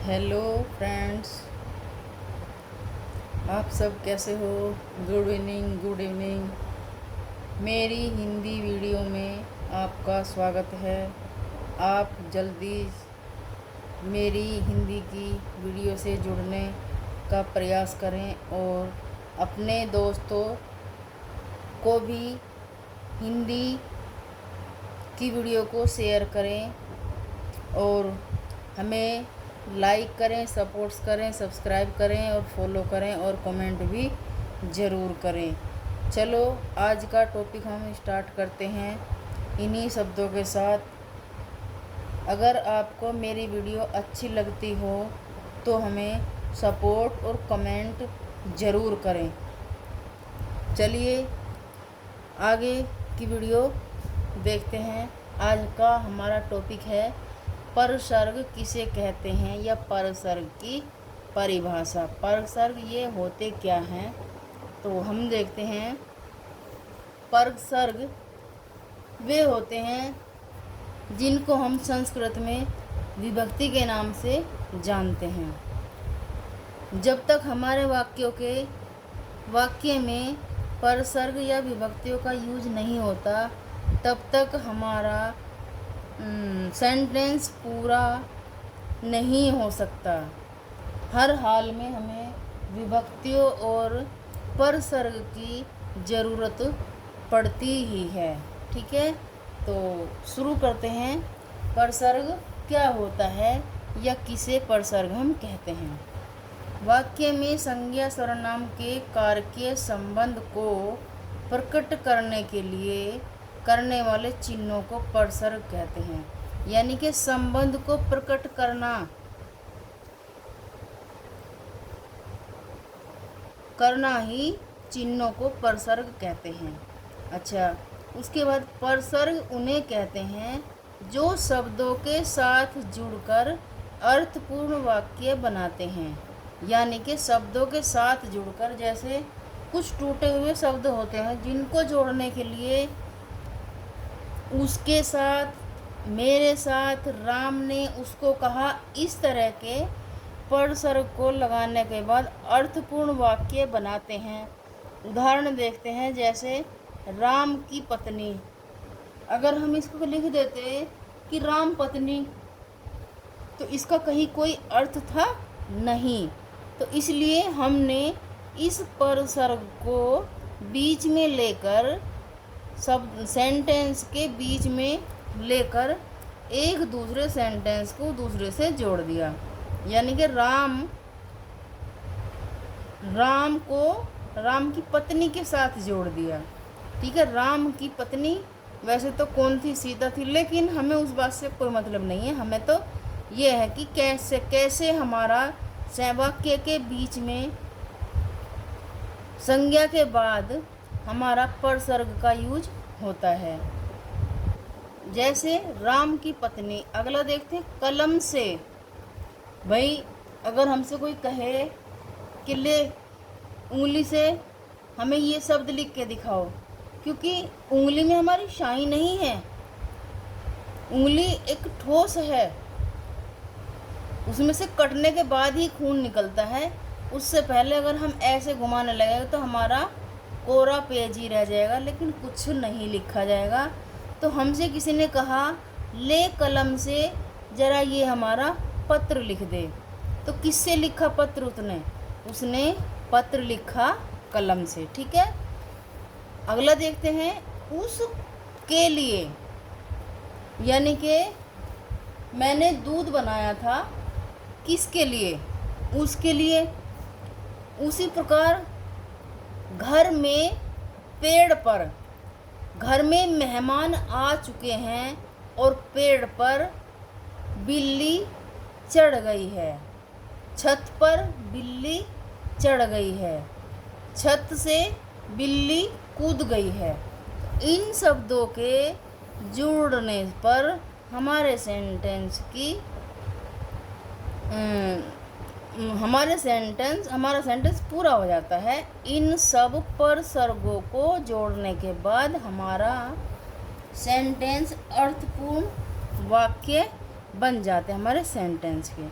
Hello friends, आप सब कैसे हो। Good evening. मेरी हिंदी वीडियो में आपका स्वागत है। आप जल्दी मेरी हिंदी की वीडियो से जुड़ने का प्रयास करें और अपने दोस्तों को भी हिंदी की वीडियो को शेयर करें और हमें लाइक करें, सपोर्ट्स करें, सब्सक्राइब करें और फॉलो करें और कमेंट भी ज़रूर करें। चलो आज का टॉपिक हम स्टार्ट करते हैं इन्हीं शब्दों के साथ। अगर आपको मेरी वीडियो अच्छी लगती हो तो हमें सपोर्ट और कमेंट ज़रूर करें। चलिए आगे की वीडियो देखते हैं। आज का हमारा टॉपिक है परसर्ग किसे कहते हैं या परसर्ग की परिभाषा। परसर्ग ये होते क्या हैं तो हम देखते हैं। परसर्ग वे होते हैं जिनको हम संस्कृत में विभक्ति के नाम से जानते हैं। जब तक हमारे वाक्य में परसर्ग या विभक्तियों का यूज नहीं होता तब तक हमारा सेंटेंस पूरा नहीं हो सकता। हर हाल में हमें विभक्तियों और परसर्ग की ज़रूरत पड़ती ही है। ठीक है, तो शुरू करते हैं। परसर्ग क्या होता है या किसे परसर्ग हम कहते हैं। वाक्य में संज्ञा सर्वनाम के कारकीय संबंध को प्रकट करने के लिए करने वाले चिन्हों को परसर्ग कहते हैं। यानी कि संबंध को प्रकट करना ही चिन्हों को परसर्ग कहते हैं। अच्छा, उसके बाद परसर्ग उन्हें कहते हैं जो शब्दों के साथ जुड़कर अर्थपूर्ण वाक्य बनाते हैं। यानी कि शब्दों के साथ जुड़कर, जैसे कुछ टूटे हुए शब्द होते हैं जिनको जोड़ने के लिए उसके साथ, मेरे साथ, राम ने उसको कहा, इस तरह के परसर्ग को लगाने के बाद अर्थपूर्ण वाक्य बनाते हैं। उदाहरण देखते हैं, जैसे राम की पत्नी। अगर हम इसको लिख देते कि राम पत्नी तो इसका कहीं कोई अर्थ था नहीं। तो इसलिए हमने इस परसर्ग को बीच में लेकर, सब सेंटेंस के बीच में लेकर एक दूसरे सेंटेंस को दूसरे से जोड़ दिया। यानी कि राम को राम की पत्नी के साथ जोड़ दिया। ठीक है, राम की पत्नी वैसे तो कौन थी? सीता थी, लेकिन हमें उस बात से कोई मतलब नहीं है। हमें तो ये है कि कैसे हमारा वाक्य के बीच में संज्ञा के बाद हमारा परसर्ग का यूज होता है। जैसे राम की पत्नी। अगला देखते हैं, कलम से। भाई अगर हमसे कोई कहे कि ले उंगली से हमें ये शब्द लिख के दिखाओ, क्योंकि उंगली में हमारी शाई नहीं है। उंगली एक ठोस है, उसमें से कटने के बाद ही खून निकलता है। उससे पहले अगर हम ऐसे घुमाने लगेंगे तो हमारा कोरा पेज ही रह जाएगा, लेकिन कुछ नहीं लिखा जाएगा। तो हमसे किसी ने कहा ले कलम से ज़रा ये हमारा पत्र लिख दे, तो किससे लिखा पत्र? उसने पत्र लिखा कलम से। ठीक है, अगला देखते हैं, उसके लिए। यानी कि मैंने दूध बनाया था, किसके लिए? उसके लिए। उसी प्रकार घर में मेहमान आ चुके हैं और पेड़ पर बिल्ली चढ़ गई है। छत पर बिल्ली चढ़ गई है, छत से बिल्ली कूद गई है। इन शब्दों के जुड़ने पर हमारा सेंटेंस पूरा हो जाता है। इन सब परसर्गों को जोड़ने के बाद हमारा सेंटेंस अर्थपूर्ण वाक्य बन जाते हैं हमारे सेंटेंस के।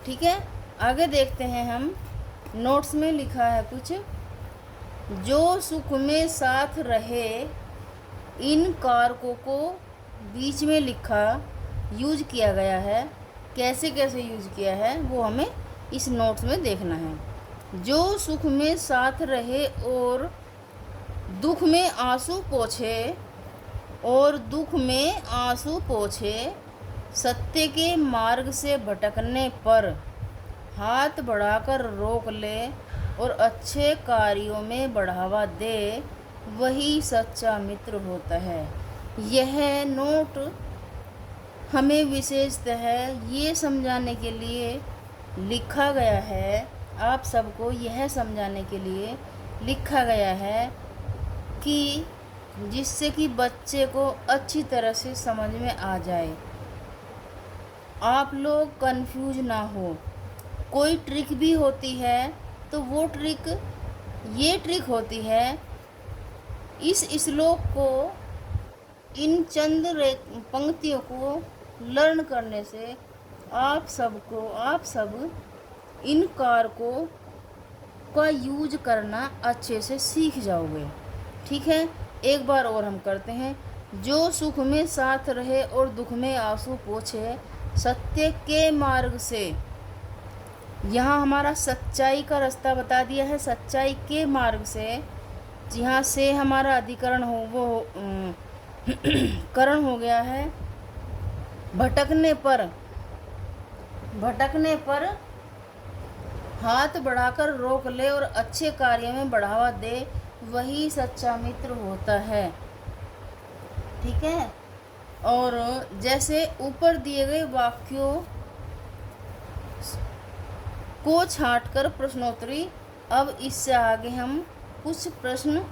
ठीक है, आगे देखते हैं हम। नोट्स में लिखा है कुछ, जो सुख में साथ रहे, इन कारकों को बीच में लिखा यूज किया गया है। कैसे कैसे यूज किया है वो हमें इस नोट्स में देखना है। जो सुख में साथ रहे और दुख में आंसू पोंछे, और दुख में आंसू पोंछे, सत्य के मार्ग से भटकने पर हाथ बढ़ाकर रोक ले और अच्छे कार्यों में बढ़ावा दे, वही सच्चा मित्र होता है। यह नोट हमें विशेषतः ये समझाने के लिए लिखा गया है, आप सबको यह समझाने के लिए लिखा गया है कि जिससे कि बच्चे को अच्छी तरह से समझ में आ जाए, आप लोग कंफ्यूज ना हो। कोई ट्रिक भी होती है तो वो ट्रिक, ये ट्रिक होती है, इस श्लोक को, इन चंद पंक्तियों को लर्न करने से आप सब इन कारकों का यूज करना अच्छे से सीख जाओगे। ठीक है, एक बार और हम करते हैं। जो सुख में साथ रहे और दुख में आंसू पोंछे, सत्य के मार्ग से, यहाँ हमारा सच्चाई का रास्ता बता दिया है। सच्चाई के मार्ग से, यहाँ से हमारा अधिकरण हो, वो करण हो गया है। भटकने पर हाथ बढ़ाकर रोक ले और अच्छे कार्य में बढ़ावा दे, वही सच्चा मित्र होता है। ठीक है, और जैसे ऊपर दिए गए वाक्यों को छांटकर प्रश्नोत्तरी। अब इससे आगे हम कुछ प्रश्न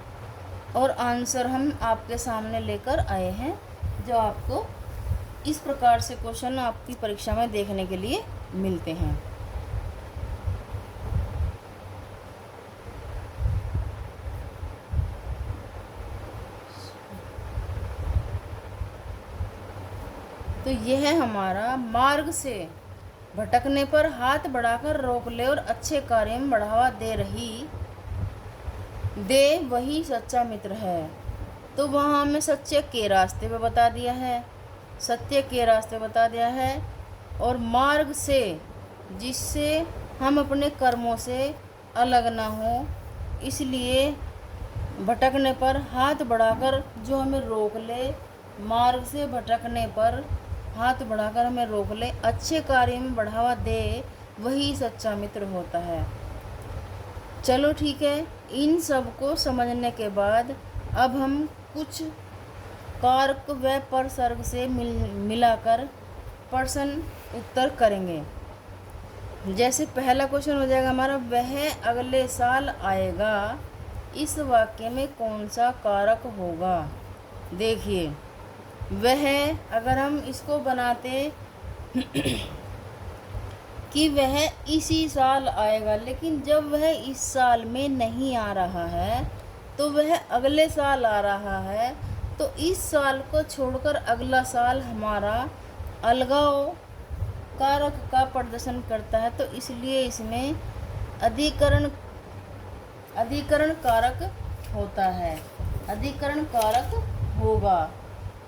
और आंसर हम आपके सामने लेकर आए हैं, जो आपको इस प्रकार से क्वेश्चन आपकी परीक्षा में देखने के लिए मिलते हैं। तो यह हमारा मार्ग से भटकने पर हाथ बढ़ाकर रोक ले और अच्छे कार्य में बढ़ावा दे, वही सच्चा मित्र है। तो वहाँ हमें सत्य के रास्ते पे बता दिया है, सत्य के रास्ते बता दिया है, और मार्ग से, जिससे हम अपने कर्मों से अलग ना हो, इसलिए भटकने पर हाथ बढ़ाकर जो हमें रोक ले, मार्ग से भटकने पर हाथ बढ़ाकर हमें रोक ले, अच्छे कार्य में बढ़ावा दे, वही सच्चा मित्र होता है। चलो ठीक है, इन सब को समझने के बाद अब हम कुछ कारक व परसर्ग से मिलाकर प्रश्न उत्तर करेंगे। जैसे पहला क्वेश्चन हो जाएगा हमारा, वह अगले साल आएगा, इस वाक्य में कौन सा कारक होगा। देखिए, वह, अगर हम इसको बनाते कि वह इसी साल आएगा, लेकिन जब वह इस साल में नहीं आ रहा है तो वह अगले साल आ रहा है, तो इस साल को छोड़कर अगला साल हमारा अलगाव कारक का प्रदर्शन करता है, तो इसलिए इसमें अधिकरण कारक होता है, अधिकरण कारक होगा,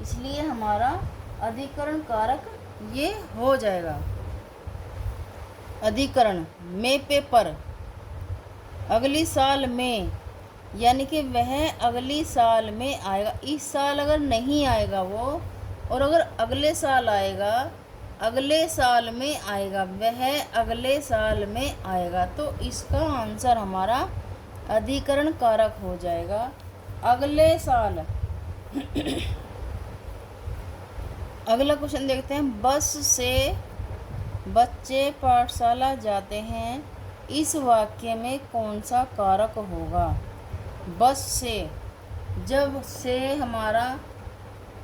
इसलिए हमारा अधिकरण कारक ये हो जाएगा। अधिकरण में पेपर, अगली साल में, यानी कि वह अगली साल में आएगा। इस साल अगर नहीं आएगा वो, और अगर अगले साल आएगा, अगले साल में आएगा, वह अगले साल में आएगा, तो इसका आंसर हमारा अधिकरण कारक हो जाएगा, अगले साल। अगला क्वेश्चन देखते हैं, बस से बच्चे पाठशाला जाते हैं, इस वाक्य में कौन सा कारक होगा। बस से, जब से हमारा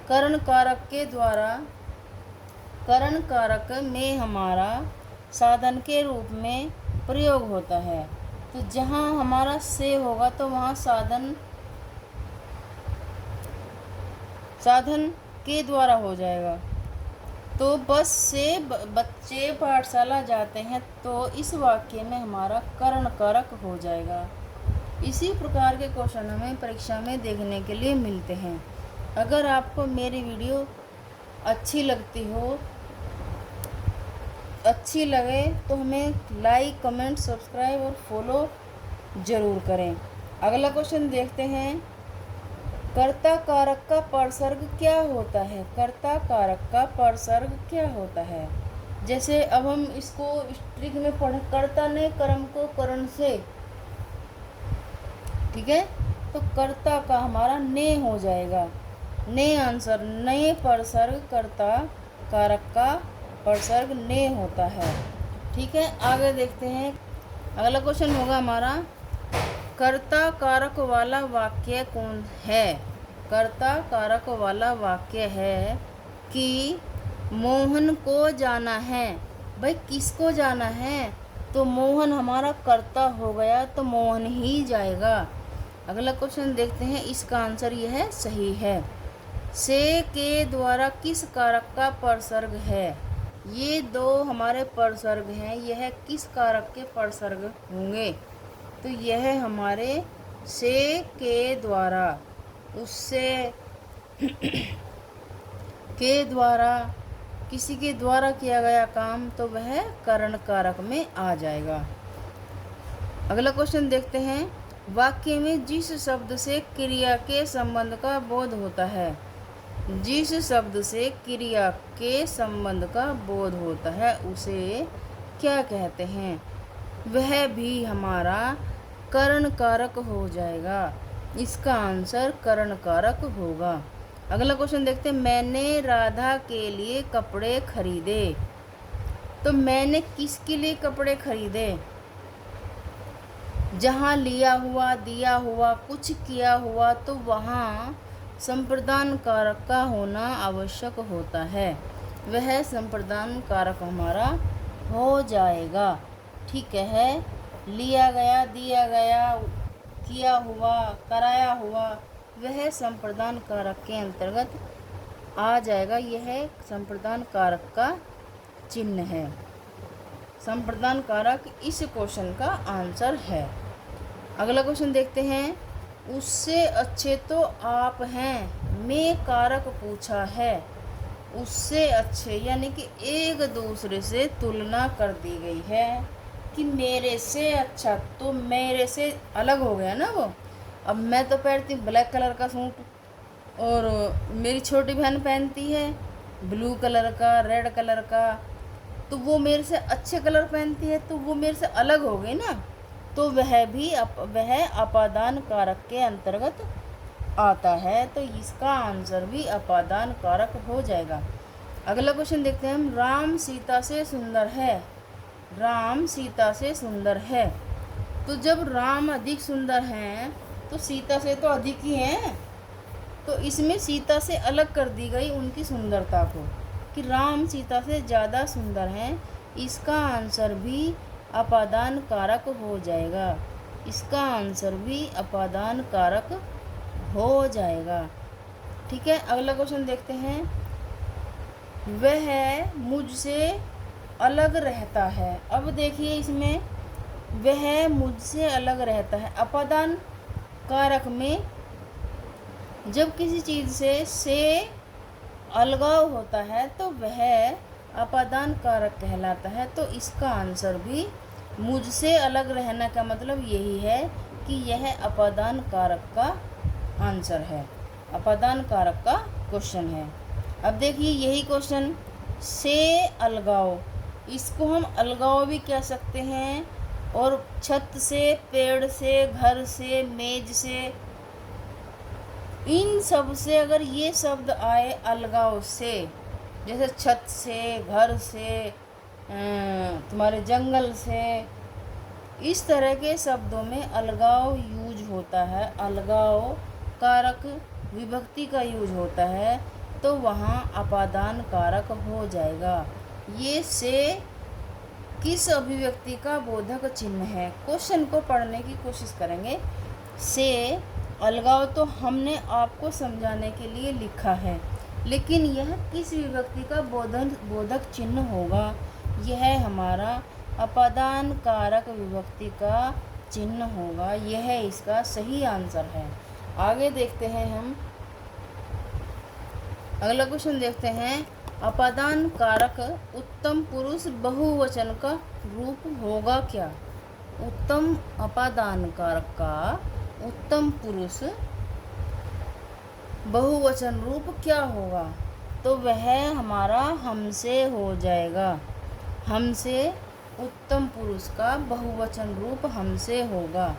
करण कारक के द्वारा, करण कारक में हमारा साधन के रूप में प्रयोग होता है, तो जहाँ हमारा से होगा तो वहाँ साधन के द्वारा हो जाएगा। तो बस से बच्चे पाठशाला जाते हैं, तो इस वाक्य में हमारा कर्ण कारक हो जाएगा। इसी प्रकार के क्वेश्चन हमें परीक्षा में देखने के लिए मिलते हैं। अगर आपको मेरी वीडियो अच्छी लगे तो हमें लाइक, कमेंट, सब्सक्राइब और फॉलो ज़रूर करें। अगला क्वेश्चन देखते हैं। कर्ता कारक का परसर्ग क्या होता है? कर्ता कारक का परसर्ग क्या होता है? जैसे अब हम इसको स्ट्रिक में पढ़ें, कर्ता ने कर्म को करण से, ठीक है, तो कर्ता का हमारा ने हो जाएगा। ने आंसर, ने परसर्ग, कर्ता कारक का परसर्ग ने होता है। ठीक है, आगे देखते हैं। अगला क्वेश्चन होगा हमारा, कर्ता कारक वाला वाक्य कौन है? कर्ता कारक वाला वाक्य है कि मोहन को जाना है। भाई किसको जाना है? तो मोहन हमारा कर्ता हो गया, तो मोहन ही जाएगा। अगला क्वेश्चन देखते हैं, इसका आंसर यह सही है। से के द्वारा किस कारक का परसर्ग है? ये दो हमारे परसर्ग हैं, यह किस कारक के परसर्ग होंगे? तो यह हमारे से के द्वारा, उससे के द्वारा, किसी के द्वारा किया गया काम, तो वह कर्ण कारक में आ जाएगा। अगला क्वेश्चन देखते हैं। वाक्य में जिस शब्द से क्रिया के संबंध का बोध होता है, जिस शब्द से क्रिया के संबंध का बोध होता है उसे क्या कहते हैं? वह भी हमारा कर्ण कारक हो जाएगा। इसका आंसर कर्ण कारक होगा। अगला क्वेश्चन देखते हैं। मैंने राधा के लिए कपड़े खरीदे। तो मैंने किसके लिए कपड़े खरीदे? जहाँ लिया हुआ, दिया हुआ, कुछ किया हुआ, तो वहाँ संप्रदान कारक का होना आवश्यक होता है। वह संप्रदान कारक हमारा हो जाएगा। ठीक है, लिया गया, दिया गया, किया हुआ, कराया हुआ, वह संप्रदान कारक के अंतर्गत आ जाएगा। यह संप्रदान कारक का चिन्ह है। संप्रदान कारक इस क्वेश्चन का आंसर है। अगला क्वेश्चन देखते हैं। उससे अच्छे तो आप हैं, में कारक पूछा है। उससे अच्छे यानी कि एक दूसरे से तुलना कर दी गई है कि मेरे से अच्छा, तो मेरे से अलग हो गया ना वो। अब मैं तो पहनती हूँ ब्लैक कलर का सूट, और मेरी छोटी बहन पहनती है ब्लू कलर का, रेड कलर का, तो वो मेरे से अच्छे कलर पहनती है, तो वो मेरे से अलग हो गई ना, तो वह अपादान कारक के अंतर्गत आता है। तो इसका आंसर भी अपादान कारक हो जाएगा। अगला क्वेश्चन देखते हैं हम। राम सीता से सुंदर है। राम सीता से सुंदर है, तो जब राम अधिक सुंदर हैं तो सीता से तो अधिक ही हैं, तो इसमें सीता से अलग कर दी गई उनकी सुंदरता को कि राम सीता से ज़्यादा सुंदर हैं। इसका आंसर भी अपादान कारक हो जाएगा। इसका आंसर भी अपादान कारक हो जाएगा। ठीक है, अगला क्वेश्चन देखते हैं। वह मुझसे अलग रहता है। अब देखिए इसमें वह मुझसे अलग रहता है। अपादान कारक में जब किसी चीज़ से अलगाव होता है तो वह अपादान कारक कहलाता है। तो इसका आंसर भी मुझसे अलग रहना का मतलब यही है कि यह अपादान कारक का आंसर है, अपादान कारक का क्वेश्चन है। अब देखिए यही क्वेश्चन से अलगाव, इसको हम अलगाव भी कह सकते हैं, और छत से, पेड़ से, घर से, मेज से, इन सब से अगर ये शब्द आए अलगाव से, जैसे छत से, घर से, तुम्हारे जंगल से, इस तरह के शब्दों में अलगाव यूज होता है, अलगाव कारक विभक्ति का यूज होता है, तो वहाँ अपादान कारक हो जाएगा। ये से किस अभिव्यक्ति का बोधक चिन्ह है? क्वेश्चन को पढ़ने की कोशिश करेंगे। से अलगाव तो हमने आपको समझाने के लिए लिखा है, लेकिन यह किस विभक्ति का बोधक चिन्ह होगा? यह हमारा अपादान कारक विभक्ति का चिन्ह होगा। यह इसका सही आंसर है। आगे देखते हैं हम, अगला क्वेश्चन देखते हैं। अपादान कारक उत्तम पुरुष बहुवचन का रूप होगा क्या? उत्तम अपादान कारक का उत्तम पुरुष बहुवचन रूप क्या होगा? तो वह हमारा हमसे हो जाएगा। हमसे, उत्तम पुरुष का बहुवचन रूप हमसे होगा।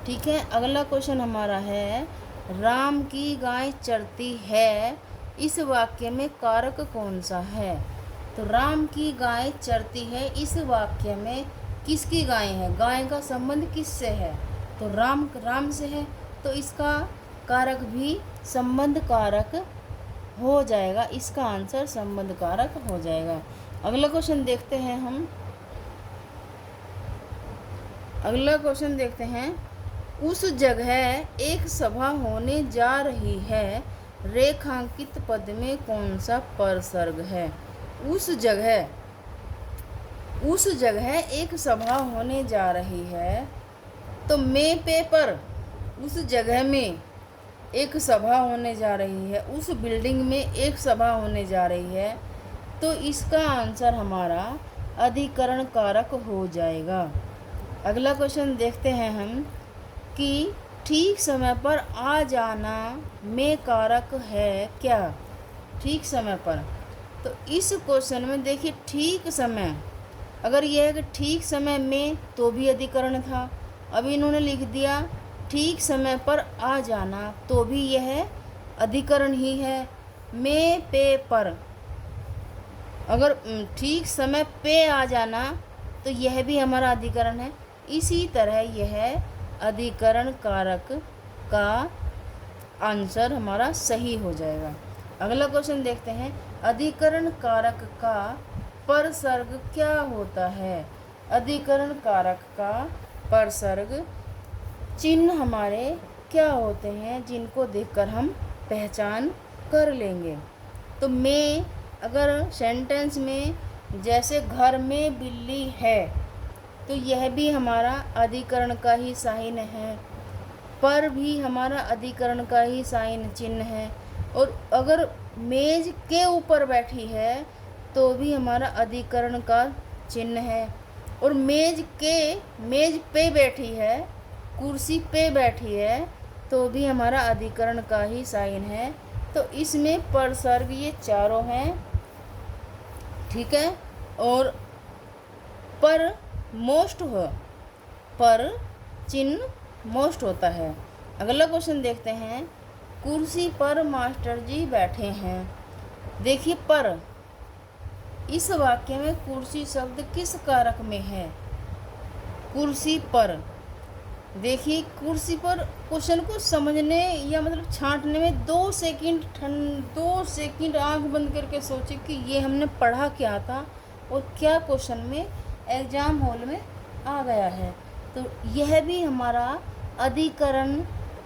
ठीक है, अगला क्वेश्चन हमारा है, राम की गाय चरती है, इस वाक्य में कारक कौन सा है? तो राम की गाय चरती है, इस वाक्य में किसकी गाय है? गाय का संबंध किससे है? तो राम से है, तो इसका कारक भी संबंध कारक हो जाएगा। इसका आंसर संबंध कारक हो जाएगा। अगला क्वेश्चन देखते हैं हम, अगला क्वेश्चन देखते हैं। उस जगह एक सभा होने जा रही है, रेखांकित पद में कौन सा परसर्ग है? उस जगह एक सभा होने जा रही है, तो में पे पर, उस जगह में एक सभा होने जा रही है, उस बिल्डिंग में एक सभा होने जा रही है, तो इसका आंसर हमारा अधिकरण कारक हो जाएगा। अगला क्वेश्चन देखते हैं हम कि ठीक समय पर आ जाना में कारक है क्या? ठीक समय पर, तो इस क्वेश्चन में देखिए, ठीक समय, अगर यह है कि ठीक समय में, तो भी अधिकरण था। अब इन्होंने लिख दिया ठीक समय पर आ जाना, तो भी यह अधिकरण ही है। में पे पर, अगर ठीक समय पे आ जाना, तो यह भी हमारा अधिकरण है। इसी तरह यह अधिकरण कारक का आंसर हमारा सही हो जाएगा। अगला क्वेश्चन देखते हैं। अधिकरण कारक का परसर्ग क्या होता है? अधिकरण कारक का परसर्ग चिन्ह हमारे क्या होते हैं, जिनको देखकर हम पहचान कर लेंगे? तो में, अगर सेंटेंस में जैसे घर में बिल्ली है, तो यह भी हमारा अधिकरण का ही साइन है। पर भी हमारा अधिकरण का ही साइन चिन्ह है। और अगर मेज के ऊपर बैठी है, तो भी हमारा अधिकरण का चिन्ह है। और मेज पे बैठी है, कुर्सी पे बैठी है, तो भी हमारा अधिकरण का ही साइन है। तो इसमें परसर्ग ये चारों हैं। ठीक है, और पर मोस्ट हो, पर चिन्ह मोस्ट होता है। अगला क्वेश्चन देखते हैं। कुर्सी पर मास्टर जी बैठे हैं। देखिए, पर, इस वाक्य में कुर्सी शब्द किस कारक में है? कुर्सी पर। देखिए, कुर्सी पर क्वेश्चन को समझने या मतलब छांटने में 2 सेकंड आंख बंद करके सोचे कि ये हमने पढ़ा क्या था और क्या क्वेश्चन में एग्जाम हॉल में आ गया है। तो यह भी हमारा अधिकरण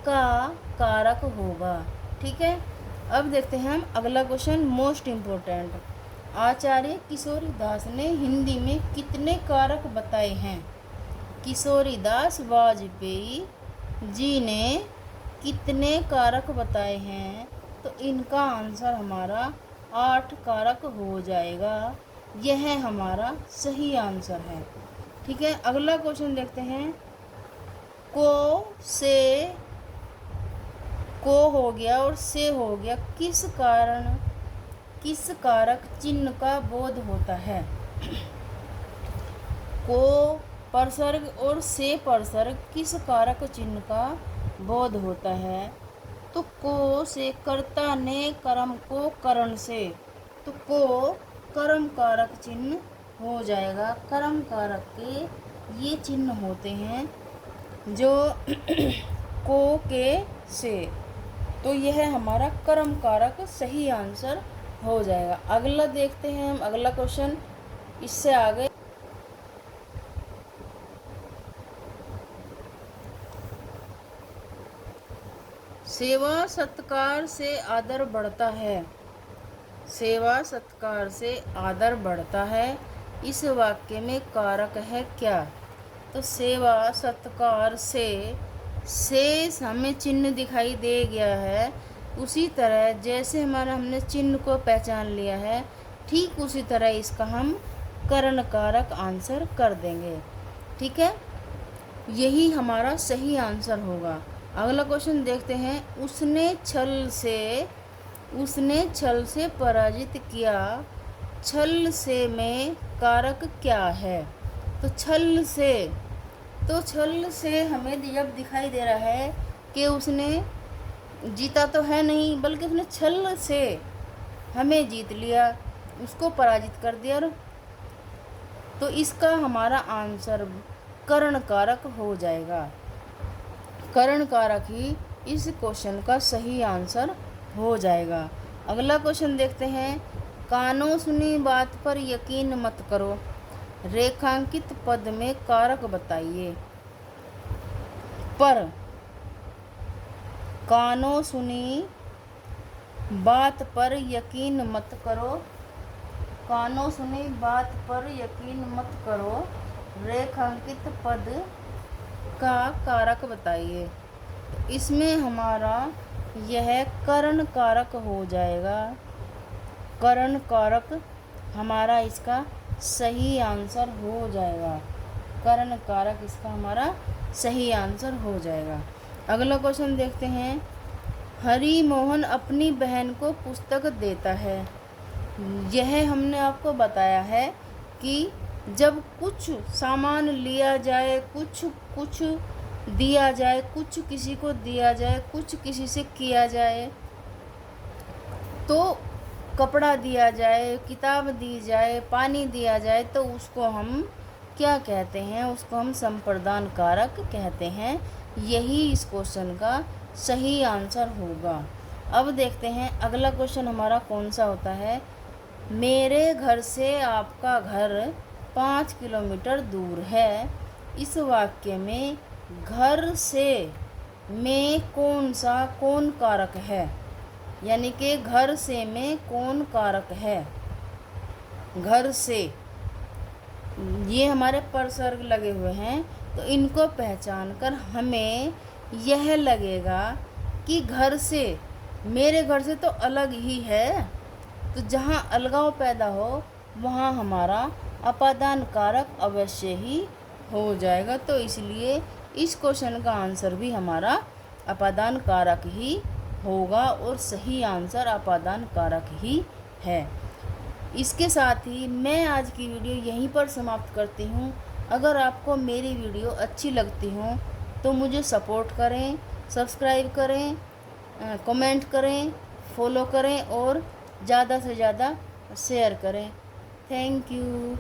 का कारक होगा। ठीक है, अब देखते हैं हम अगला क्वेश्चन, मोस्ट इम्पोर्टेंट। आचार्य किशोरीदास ने हिंदी में कितने कारक बताए हैं? किशोरीदास वाजपेयी जी ने कितने कारक बताए हैं? तो इनका आंसर हमारा 8 कारक हो जाएगा। यह हमारा सही आंसर है। ठीक है, अगला क्वेश्चन देखते हैं। को हो गया और से हो गया, किस कारक चिन्ह का बोध होता है? को परसर्ग और से परसर्ग किस कारक चिन्ह का बोध होता है? तो को से कर्ता ने कर्म को करण से, तो को कर्म कारक चिन्ह हो जाएगा। कर्म कारक के ये चिन्ह होते हैं जो को के से, तो यह हमारा कर्म कारक सही आंसर हो जाएगा। अगला देखते हैं हम, अगला क्वेश्चन इससे आगे। सेवा सत्कार से आदर बढ़ता है। सेवा सत्कार से आदर बढ़ता है। इस वाक्य में कारक है क्या? तो सेवा सत्कार से हमें चिन्ह दिखाई दे गया है। उसी तरह जैसे हमने चिन्ह को पहचान लिया है, ठीक उसी तरह इसका हम करण कारक आंसर कर देंगे। ठीक है, यही हमारा सही आंसर होगा। अगला क्वेश्चन देखते हैं। उसने छल से पराजित किया। छल से में कारक क्या है? तो छल से हमें जब दिखाई दे रहा है कि उसने जीता तो है नहीं, बल्कि उसने छल से हमें जीत लिया, उसको पराजित कर दिया, तो इसका हमारा आंसर करण कारक हो जाएगा। करण कारक ही इस क्वेश्चन का सही आंसर हो जाएगा। अगला क्वेश्चन देखते हैं। कानों सुनी बात पर यकीन मत करो। रेखांकित पद में कारक बताइए। पर, कानों सुनी बात पर यकीन मत करो। कानों सुनी बात पर यकीन मत करो। रेखांकित पद का कारक बताइए। इसमें हमारा यह करण कारक हो जाएगा। करण कारक हमारा इसका सही आंसर हो जाएगा। करण कारक इसका हमारा सही आंसर हो जाएगा। अगला क्वेश्चन देखते हैं। हरि मोहन अपनी बहन को पुस्तक देता है। यह हमने आपको बताया है कि जब कुछ सामान लिया जाए, कुछ दिया जाए, कुछ किसी को दिया जाए, कुछ किसी से किया जाए, तो कपड़ा दिया जाए, किताब दी जाए, पानी दिया जाए, तो उसको हम क्या कहते हैं? उसको हम संप्रदान कारक कहते हैं। यही इस क्वेश्चन का सही आंसर होगा। अब देखते हैं अगला क्वेश्चन हमारा कौन सा होता है। मेरे घर से आपका घर 5 किलोमीटर दूर है। इस वाक्य में घर से में कौन कारक है? यानी कि घर से में कौन कारक है? घर से ये हमारे परसर्ग लगे हुए हैं, तो इनको पहचान कर हमें यह लगेगा कि घर से, मेरे घर से तो अलग ही है, तो जहाँ अलगाव पैदा हो वहाँ हमारा अपादान कारक अवश्य ही हो जाएगा। तो इसलिए इस क्वेश्चन का आंसर भी हमारा अपादान कारक ही होगा और सही आंसर अपादान कारक ही है। इसके साथ ही मैं आज की वीडियो यहीं पर समाप्त करती हूँ। अगर आपको मेरी वीडियो अच्छी लगती हो तो मुझे सपोर्ट करें, सब्सक्राइब करें, कमेंट करें, फॉलो करें और ज़्यादा से ज़्यादा शेयर करें। Thank you.